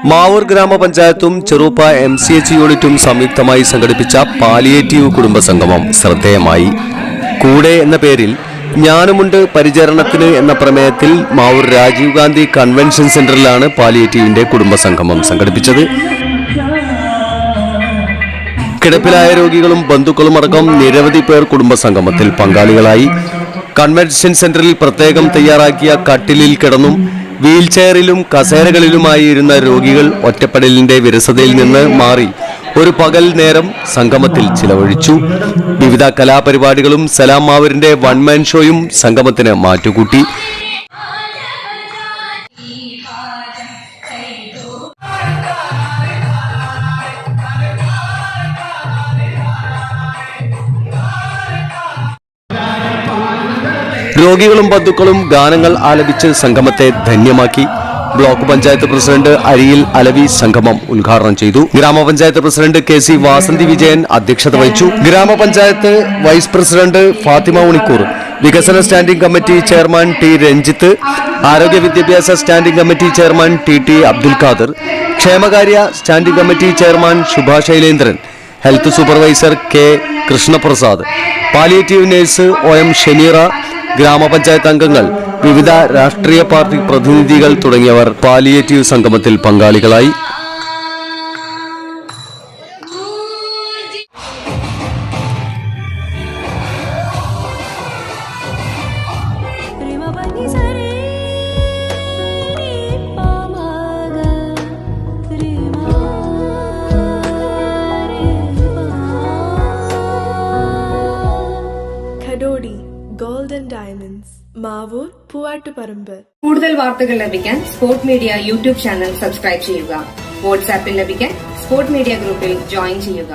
മാവൂർ ഗ്രാമപഞ്ചായത്തും ചെറുപ്പ MCH യൂണിറ്റും സംയുക്തമായി സംഘടിപ്പിച്ച പാലിയേറ്റീവ് കുടുംബസംഗമം ശ്രദ്ധേയമായി. കൂടെ എന്ന പേരിൽ ഞാനുമുണ്ട് പരിചരണത്തിന് എന്ന പ്രമേയത്തിൽ മാവൂർ രാജീവ് ഗാന്ധി കൺവെൻഷൻ സെന്ററിലാണ് പാലിയേറ്റീവിന്റെ കുടുംബസംഗമം സംഘടിപ്പിച്ചത്. കിടപ്പിലായ രോഗികളും ബന്ധുക്കളും അടക്കം നിരവധി പേർ കുടുംബസംഗമത്തിൽ പങ്കാളികളായി. കൺവെൻഷൻ സെന്ററിൽ പ്രത്യേകം തയ്യാറാക്കിയ കട്ടിലിൽ കിടന്നും വീൽചെയറിലും കസേരകളിലുമായി ഇരുന്ന രോഗികൾ ഒറ്റപ്പെടലിന്റെ വിരസതയിൽ നിന്ന് മാറി ഒരു പകൽ നേരം സംഗമത്തിൽ ചിലവഴിച്ചു. വിവിധ കലാപരിപാടികളും സലാം മാവൂരിന്റെ വൺമാൻ ഷോയും സംഗമത്തിന് മാറ്റുകൂട്ടി. രോഗികളും ബന്ധുക്കളും ഗാനങ്ങൾ ആലപിച്ച് സംഗമത്തെ ധന്യമാക്കി. ബ്ലോക്ക് പഞ്ചായത്ത് പ്രസിഡന്റ് അരിയിൽ അലവി സംഗമം ഉദ്ഘാടനം ചെയ്തു. ഗ്രാമപഞ്ചായത്ത് പ്രസിഡന്റ് KC വാസന്തി വിജയൻ അധ്യക്ഷത വഹിച്ചു. ഗ്രാമപഞ്ചായത്ത് വൈസ് പ്രസിഡന്റ് ഫാത്തിമ ഉണിക്കൂർ, വികസന standing committee chairman T Ranjith, ആരോഗ്യ വിദ്യാഭ്യാസ standing committee chairman TT Abdul Khader, ക്ഷേമകാര്യ standing committee chairman Shubha Shailendran, health supervisor K Krishnaprasad, palliative nurse OM Shameera, ഗ്രാമപഞ്ചായത്ത് അംഗങ്ങൾ, വിവിധ രാഷ്ട്രീയ പാർട്ടി പ്രതിനിധികൾ തുടങ്ങിയവർ പാലിയേറ്റീവ് സംഗമത്തിൽ പങ്കാളികളായി. Golden diamonds, Mavoor, Poovattuparamba. കൂടുതൽ വാർത്തകൾ ലഭിക്കാൻ sport media YouTube channel subscribe ചെയ്യുക. വാട്സാപ്പിൽ ലഭിക്കാൻ സ്പോർട് മീഡിയ ഗ്രൂപ്പിൽ ജോയിൻ ചെയ്യുക.